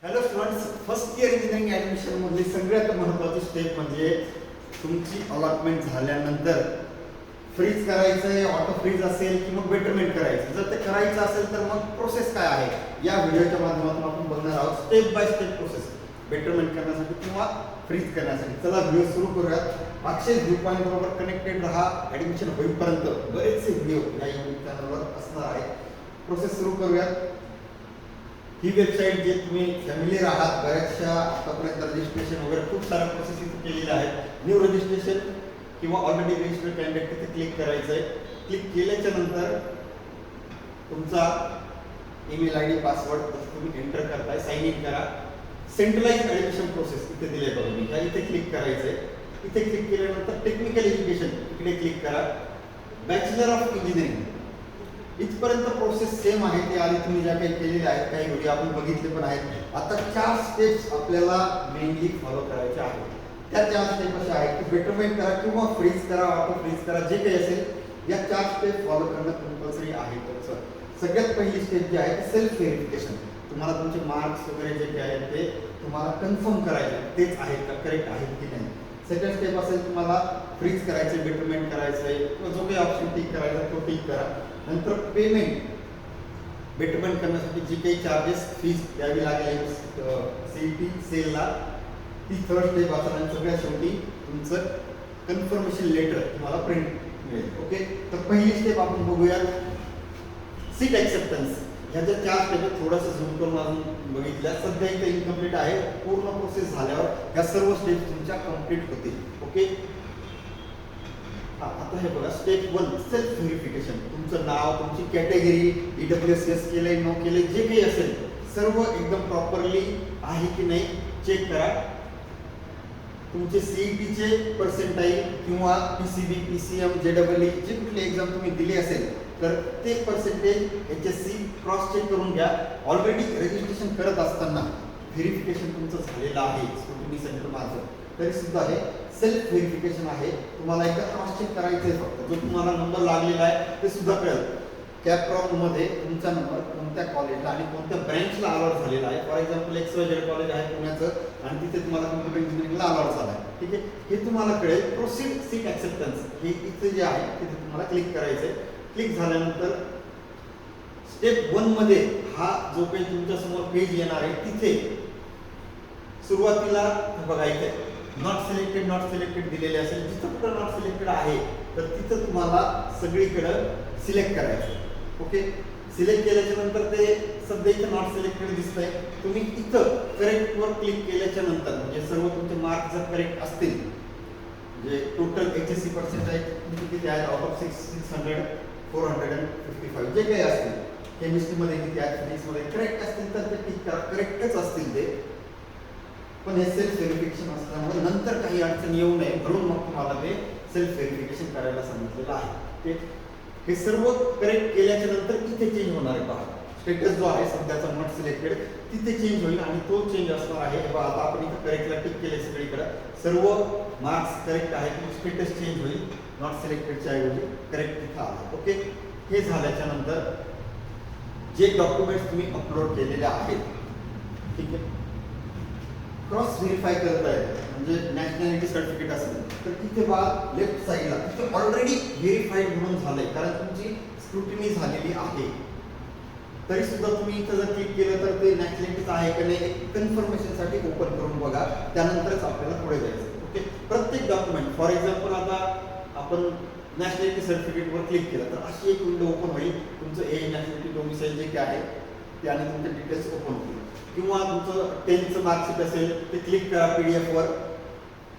Hello students, first year engineering admission मधली सगळ्यात महत्त्वाची स्टेप म्हणजे तुमची अलॉटमेंट झाल्यानंतर फ्रीज करायचं आहे, ऑटो फ्रीज असेल की मग बेटरमेंट करायचं. जर ते करायचं असेल तर मग प्रोसेस काय आहे या व्हिडिओच्या माध्यमातून आपण बघणार आहोत. Step by step process betterment करण्यासाठी किंवा फ्रीज करण्यासाठी. चला व्हिडिओ सुरू करूयात. अक्षय व्ह्यू पॉईंट बरोबर कनेक्टेड राहा. ॲडमिशन होईपर्यंत बरेचसे व्हिडिओ या यूट्यूब चॅनलवर असणार आहे. प्रोसेस सुरू करूयात. ही वेबसाईट जे तुम्ही फॅमिलीर आहात, बऱ्याचशा आतापर्यंत रजिस्ट्रेशन वगैरे खूप साऱ्या प्रोसेस इथे केलेल्या आहेत. न्यू रजिस्ट्रेशन किंवा ऑलरेडी रजिस्टर्ड कॅन्डिडेट तिथे क्लिक करायचं आहे. क्लिक केल्याच्या नंतर तुमचा ईमेल आय डी पासवर्ड तुम्ही एंटर करताय, साइन इन करा. सेंट्रलाइज ॲडमिशन प्रोसेस इथे दिले बघा मी, इथे क्लिक करायचं आहे. इथे क्लिक केल्यानंतर टेक्निकल एज्युकेशन इकडे क्लिक करा. बॅचलर ऑफ इंजिनिअरिंग इथपर्यंत प्रोसेस सेम आहे. ते आधी तुम्ही ज्या काही केलेल्या आहेत, काही व्हिडिओ आपण बघितले पण आहेत. आता 4 स्टेप्स आपल्याला मेनली फॉलो करायचे आहेत. त्या 4 स्टेप अशा आहेत की बेटरमेंट करा किंवा फ्रीज करा, ऑटो फ्रीज करा, जे काही असेल या 4 स्टेप फॉलो करणं कंपल्सरी आहे. सगळ्यात पहिली स्टेप जी आहे सेल्फ व्हेरिफिकेशन. तुम्हाला तुमचे मार्क्स वगैरे जे काही आहेत ते तुम्हाला कन्फर्म करायचे तेच आहेत का, करेक्ट आहेत की नाही. सेकंड स्टेप असेल तुम्हाला फ्रीज करायचे, बेटरमेंट करायचं आहे, जो काही ऑप्शन टिक करायचा तो टिक करा. नंतर पेमेंट, बेटरमेंट करण्यासाठी जी काही चार्जेस फीज द्यावी लागेल सीईटी सेलला, ती थर्ड स्टेप असेल. आणि सगळ्यात शेवटी तुमचं कन्फर्मेशन लेटर तुम्हाला प्रिंट मिळेल. ओके, तर पहिली स्टेप आपण बघूया सीट ॲक्सेप्टन्स. ह्या ज्या 4 स्टेप थोडंसं झूम करून अजून बघितल्या. सध्या इथे इनकम्प्लीट आहे. पूर्ण प्रोसेस झाल्यावर ह्या सर्व स्टेप तुमच्या कम्प्लीट होतील. ओके, आता हे बघा स्टेप 1 सेल्फ व्हेरिफिकेशन. तुमचं नाव, तुमची कॅटेगरी, EWS केलंय नो केलंय, जे काही असेल सर्व एकदम प्रॉपरली आहे की नाही चेक करा. तुमचे सीईटीचे पर्सेंटाईल किंवा PCB, PCM, JEE जे कुठली एक्झाम तुम्ही दिली असेल तर ते पर्सेंटेज HSC क्रॉस चेक करून घ्या. ऑलरेडी रजिस्ट्रेशन करत असताना व्हेरिफिकेशन तुमचं झालेलं आहे स्क्रुटिनी सेंटर माझं, तरी सुद्धा हे सेल्फ व्हेरिफिकेशन आहे. तुम्हाला एकदा क्रॉस चेक करायचं आहे फक्त. जो तुम्हाला नंबर लागलेला आहे ते सुद्धा कळेल. कॅपराउंडमध्ये तुमचा नंबर कोणत्या कॉलेजला आणि कोणत्या ब्रँचला अलॉट झालेला आहे. फॉर एक्झाम्पल XYZ कॉलेज आहे पुण्याचं आणि तिथे तुम्हाला कम्प्युटर इंजिनिअरिंगला अलॉट झाला आहे. ठीक आहे, हे तुम्हाला कळेल. प्रोसीड सीट ॲक्सेप्टन्स हे इथे जे आहे तिथे तुम्हाला क्लिक करायचं आहे. क्लिक झाल्यानंतर स्टेप 1 मध्ये हा जो काही तुमच्या समोर पेज येणार आहे तिथे सुरुवातीला बघा इथे नॉट सिलेक्टेड दिलेले असेल. जिथं कुठं नॉट सिलेक्टेड आहे तर तिथं तुम्हाला सगळीकडं सिलेक्ट करायचं. ओके, सिलेक्ट केल्याच्या नंतर ते सध्या इथं नॉट सिलेक्टेड दिसतंय. तुम्ही इथं करेक्टवर क्लिक केल्याच्या नंतर म्हणजे सर्व तुमचे मार्क जर करेक्ट असतील, म्हणजे टोटल HSC पर्सेंटेज किती आहे आउट ऑफ 600 455 जे काही असतील, केमिस्ट्रीमध्ये किती आहे, फिजिक्समध्ये करेक्ट असतील तर ते टिक करा. करेक्टच असतील ते, पण हे सेल्फ व्हेरिफिकेशन असल्यामुळे नंतर काही अडचण येऊ नये म्हणून मग तुम्हाला ते सेल्फ व्हेरिफिकेशन करायला सांगितलेलं आहे. हे सर्व करेक्ट केल्याच्या नंतर इथे चेंज होणार आहे. पहा स्टेटस जो आहे सध्याचा नॉट सिलेक्टेड तिथे चेंज होईल आणि तो चेंज असणार आहे. हे आता आपण इथे करेक्टला टिक केले सगळीकडे, सर्व मार्क्स करेक्ट आहेत, स्टेटस चेंज होईल. नॉट सिलेक्टेडच्या ऐवजी करेक्ट तिथं आला. ओके, हे झाल्याच्या नंतर जे डॉक्युमेंट्स तुम्ही अपलोड केलेले आहेत, ठीक आहे, क्रॉस व्हेरीफाय करत आहे म्हणजे नॅशनॅलिटी सर्टिफिकेट असेल तर तिथे बा लेफ्ट साईडला तिथे ऑलरेडी व्हेरीफाईड म्हणून झालंय कारण तुमची स्क्रुटिनी झालेली आहे. तरी सुद्धा तुम्ही इथं जर क्लिक केलं तर ते नॅशनॅलिटीच आहे की नाही कन्फर्मेशनसाठी ओपन करून बघा, त्यानंतरच आपल्याला पुढे जायचं. ओके, प्रत्येक डॉक्युमेंट फॉर एक्झाम्पल आता आपण नॅशनॅलिटी सर्टिफिकेटवर क्लिक केलं तर अशी एक विंडो ओपन होईल. तुमचं नॅशनॅलिटी डोमिसाईल जे काय आहे त्याने तुमचे डिटेल्स ओपन होतील. किंवा तुमचं 10th मार्कशीट असेल ते क्लिक करा PDF वर,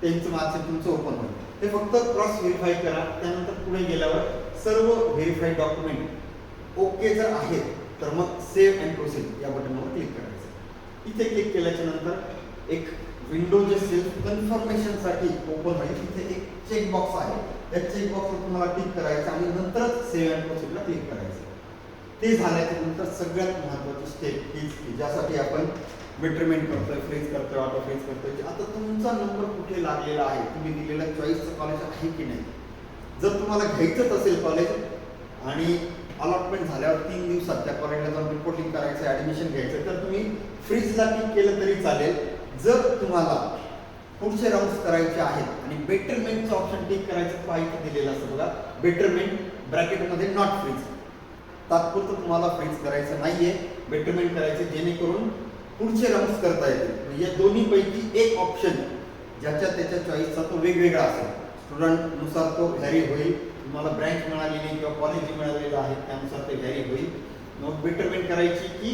10th मार्कशीट तुमचं ओपन होईल. ते फक्त क्रॉस व्हेरीफाय करा. त्यानंतर पुढे गेल्यावर सर्व व्हेरीफाईड डॉक्युमेंट ओके जर आहेत तर मग सेव्ह अँड प्रोसीड या बटनवर क्लिक करायचं. इथे क्लिक केल्याच्या नंतर एक विंडो जे सेल्फ कन्फर्मेशनसाठी ओपन होईल तिथे एक चेक बॉक्स आहे. त्या चेक बॉक्सवर तुम्हाला टिक करायचं आणि नंतरच सेव्ह अँड प्रोसीडला क्लिक करायचं. ते झाल्याच्या नंतर सगळ्यात महत्त्वाची स्टेप हीच की ज्यासाठी आपण बेटरमेंट करतोय, फ्रीज करतोय, ऑटो फ्रीज करतोय. आता तुमचा नंबर कुठे लागलेला आहे, तुम्ही दिलेलं चॉईसचं कॉलेज आहे की नाही. जर तुम्हाला घ्यायचंच असेल कॉलेज आणि अलॉटमेंट झाल्यावर 3 दिवसात त्या कॉलेजला जाऊन रिपोर्टिंग करायचं, ॲडमिशन घ्यायचं तर तुम्ही फ्रीजला क्लिक केलं तरी चालेल. जर तुम्हाला पुढचे राऊंड्स करायचे आहेत आणि बेटरमेंटचं ऑप्शन टिक करायचं पाहिजे दिलेलं असतं बघा, बेटरमेंट ब्रॅकेटमध्ये नॉट फ्रीज, तात्पुरतं तुम्हाला फ्रीज करायचं नाहीये, बेटरमेंट करायचे जेणेकरून पुढचे राऊंड्स करता येतील. या दोन्हीपैकी एक ऑप्शन ज्याच्या त्याच्या चॉईसचा तो वेगवेगळा असेल, स्टुडंटनुसार तो व्हॅरी होईल. तुम्हाला ब्रँच मिळालेली किंवा कॉलेज मिळालेलं आहे त्यानुसार ते व्हॅरी होईल. मग बेटरमेंट करायची की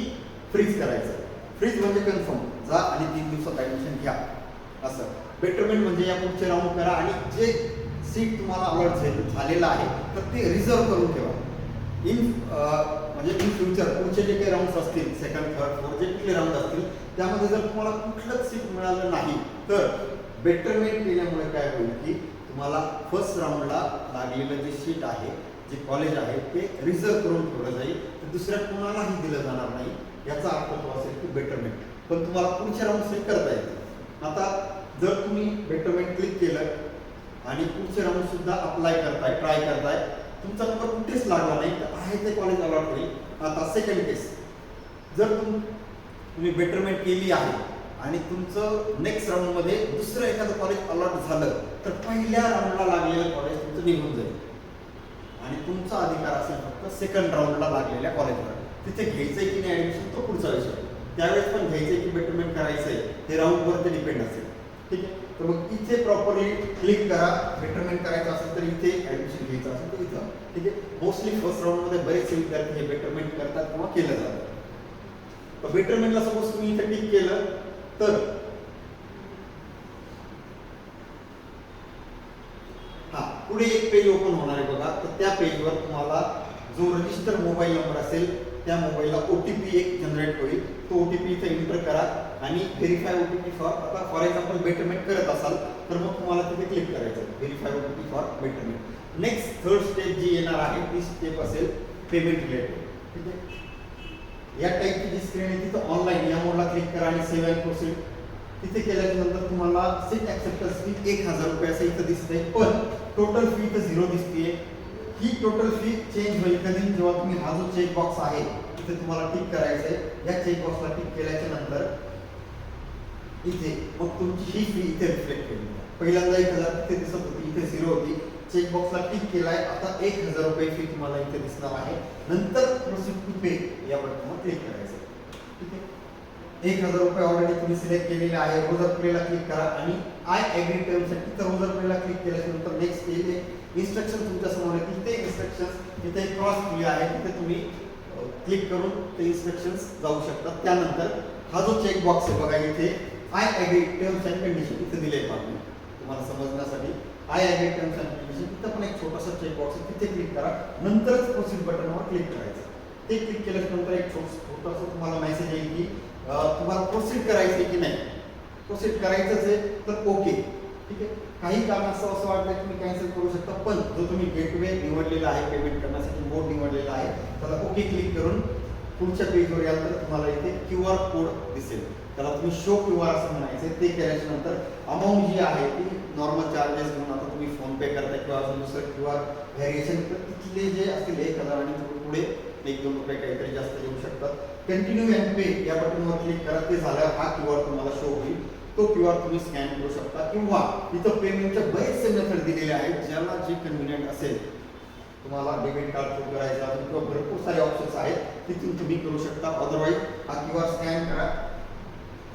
फ्रीज करायचं. फ्रीज म्हणजे कन्फर्म जा आणि 3 दिवसात ॲडमिशन घ्या असं. बेटरमेंट म्हणजे या पुढचे राऊंड करा आणि जे सीट तुम्हाला अलॉट झालेलं आहे तर ते रिझर्व करून ठेवा. म्हणजे इन फ्युचर पुढचे जे काही राऊंड्स असतील, सेकंड थर्ड फोर्थ जे कुठले राऊंड असतील त्यामध्ये जर तुम्हाला कुठलंच सीट मिळालं नाही तर बेटरमेंट केल्यामुळे काय होईल की तुम्हाला फर्स्ट राऊंडला लागलेलं जे सीट आहे, जे कॉलेज आहे ते रिझर्व करून ठेवलं जाईल, तर दुसऱ्या कोणालाही दिलं जाणार नाही. याचा अर्थ तो असेल की बेटरमेंट. पण तुम्हाला पुढच्या राऊंड सेट करता येते. आता जर तुम्ही बेटरमेंट क्लिक केलं आणि पुढचे राऊंड सुद्धा अप्लाय करताय, ट्राय करताय, तुमचा नंबर कुठेच लागला नाही तर आहे ते कॉलेज अलॉट होईल. आता सेकंड केस, जर तुम्ही बेटरमेंट केली आहे आणि तुमचं नेक्स्ट राऊंडमध्ये दुसरं एखादं कॉलेज अलॉट झालं तर पहिल्या राऊंडला लागलेलं कॉलेज तुमचं निघून जाईल आणि तुमचा अधिकार असेल फक्त सेकंड राऊंडला लागलेल्या कॉलेजवर. तिथे घ्यायचंय की नाही ॲडमिशन तो पुढचा विषय. त्यावेळेस पण घ्यायचंय की बेटरमेंट करायचंय हे राऊंडवर ते डिपेंड असेल. ठीक आहे, तर मग इथे प्रॉपरली क्लिक करा. बेटरमेंट करायचं असेल तर इथे, ॲडमिशन घ्यायचं असेल तर इथं. ठीक आहे, मोस्टली फर्स्ट राऊंडमध्ये बरेचसे विद्यार्थी हे बेटरमेंट करतात किंवा केलं जातं. तर बेटरमेंटला सपोज तुम्ही इथे क्लिक केलं तर पुढे एक पेज ओपन होणार आहे बघा. तर त्या पेजवर तुम्हाला जो रजिस्टर मोबाईल नंबर असेल त्या मोबाईलला OTP एक जनरेट होईल. तो OTP इथे एंटर करा आणि व्हेरीफाय OTP फॉर, आता फॉर एक्झाम्पल बेटरमेंट करत असाल तर मग तुम्हाला तिथे क्लिक करायचं verify OTP for betterment. Next third step जी येणार आहे ती स्टेप असेल पेमेंट रिलेटेड. ठीक आहे, या टाईपची जी स्क्रीन आहे तिथं ऑनलाईन या मोडला क्लिक करा आणि सेव्ह अँड प्रोसीड. तिथे केल्याच्या नंतर तुम्हाला सीट ॲक्सेप्टन्स फी 1000 रुपये असं इथं दिसतंय, पण टोटल फी तर 0 दिसतेय. ही टोटल फी चेंज होईल कधी, जेव्हा तुम्ही हा जो चेक बॉक्स आहे इथे तुम्हाला टिक करायचं आहे. या चेक बॉक्सला टिक केल्याच्या नंतर इथे मग तुमची ही फी इथे रिफ्लेक्ट केली. पहिल्यांदा 1000 तिथे दिसत होती, इथे 0 होती. चेक बॉक्सला टिक केलाय, आता 1000 रुपये फी तुम्हाला इथे दिसणार आहे. नंतर प्रोसीड टू पे या बटनवर क्लिक करायचं. ठीक आहे, 1000 रुपये ऑलरेडी तुम्ही सिलेक्ट केलेले आहे. रोजर पेला क्लिक करा आणि आय ॲग्री टर्मसाठी तर रोजर पेला क्लिक केल्यानंतर नेक्स्ट पेज इन्स्ट्रक्शन तुमच्या समोर आहे. तिथे इन्स्ट्रक्शन्स इथे क्रॉस केले आहे, तिथे तुम्ही क्लिक करून ते इन्स्ट्रक्शन्स जाऊ शकतात. त्यानंतर हा जो चेक बॉक्स आहे बघा इथे I agree terms and condition इथे दिले आहे तुम्हाला समजण्यासाठी. I agree terms and condition तिथं पण एक छोटासा चेक बॉक्स आहे, तिथे क्लिक करा. नंतरच प्रोसीड बटनवर क्लिक करायचं. ते क्लिक केल्यानंतर एक छोटासा तुम्हाला मेसेज येईल की तुम्हाला प्रोसीड करायचं की नाही. प्रोसीड करायचंच आहे तर ओके. ठीक आहे, काही कारणास्तव असं वाटतं तुम्ही कॅन्सल करू शकता, पण जो तुम्ही गेटवे निवडलेला आहे पेमेंट करण्यासाठी मोड निवडलेला आहे त्याला ओके क्लिक करून पुढच्या पेजवर याल तर तुम्हाला इथे QR कोड दिसेल, त्याला तुम्ही शो QR असं म्हणायचं. ते केल्याच्या नंतर अमाऊंट जी आहे ती नॉर्मल चार्जेस म्हणून आता तुम्ही फोन पे करताय किंवा अजून दुसरं QR व्हेरिएशन तर तिथले जे असतील 1000 आणि पुढे 1-2 रुपये काहीतरी जास्त येऊ शकतात. कंटिन्यू अँड पे या बटनवर क्लिक करा. ते झाल्यावर हा QR तुम्हाला शो होईल. तो QR तुम्ही स्कॅन करू शकता किंवा इथं पेमेंटचे बरेचसे मेथड दिलेले आहेत ज्याला जे कन्व्हिनियंट असेल. तुम्हाला डेबिट कार्ड थ्रू करायचं अजून किंवा भरपूर सारे ऑप्शन्स आहेत तिथून तुम्ही करू शकता. अदरवाईज हा QR स्कॅन करा.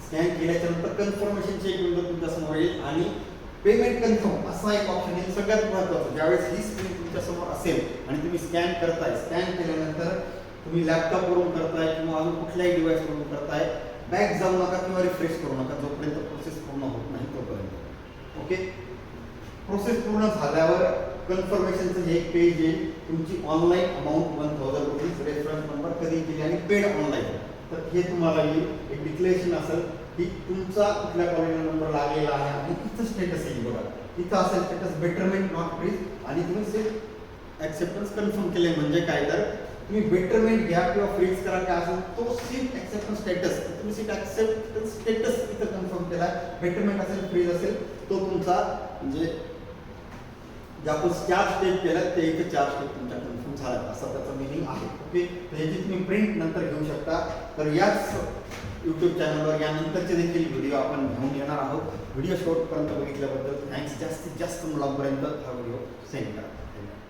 स्कॅन केल्याच्या नंतर कन्फर्मेशन चेक विंडो तुमच्या समोर येईल आणि पेमेंट कन्फर्म असा एक ऑप्शन येईल. सगळ्यात महत्त्वाचं ज्यावेळेस ही स्क्रीन तुमच्या समोर असेल आणि तुम्ही स्कॅन करताय, स्कॅन केल्यानंतर तुम्ही लॅपटॉपवरून करताय किंवा अजून कुठल्याही डिव्हाइसवरून करताय, बॅक जाऊ नका किंवा रिफ्रेश करू नका जोपर्यंत प्रोसेस पूर्ण होत नाही तोपर्यंत. ओके, प्रोसेस पूर्ण झाल्यावर कन्फर्मेशनचं हे एक पेज येईल. तुमची online amount 1000 rupees, reference number कधी केली आणि पेड ऑनलाईन, तर हे तुम्हाला येईल. एक डिक्लेरेशन असेल की तुमचा कुठल्या कॉलेजला नंबर लागलेला आहे आणि इथं स्टेटस येईल बघा. इथं असेल स्टेटस बेटरमेंट नॉट फ्रीज आणि तुम्ही सीट ॲक्सेप्टन्स कन्फर्म केले. म्हणजे काय तर तुम्ही बेटरमेंट घ्या किंवा फ्रीज करा काय असेल तो सीट ॲक्सेप्टन्स स्टेटस, तुम्ही सीट ॲक्सेप्टन्स स्टेटस इथं कन्फर्म केला. बेटरमेंट असेल फ्रीज असेल तो तुमचा म्हणजे जे आपण 4 स्टेप केला ते इथे 4 स्टेप तुमच्या कन्फर्म झाला असा त्याचा मिनिंग आहे. ओके, तर याची तुम्ही प्रिंट नंतर घेऊ शकता. तर याच यूट्यूब चॅनलवर यानंतरचे देखील व्हिडिओ आपण घेऊन येणार आहोत. व्हिडिओ शेवटपर्यंत बघितल्याबद्दल थँक्स. जास्तीत जास्त मुलांपर्यंत हा व्हिडिओ सेंड करा. धन्यवाद.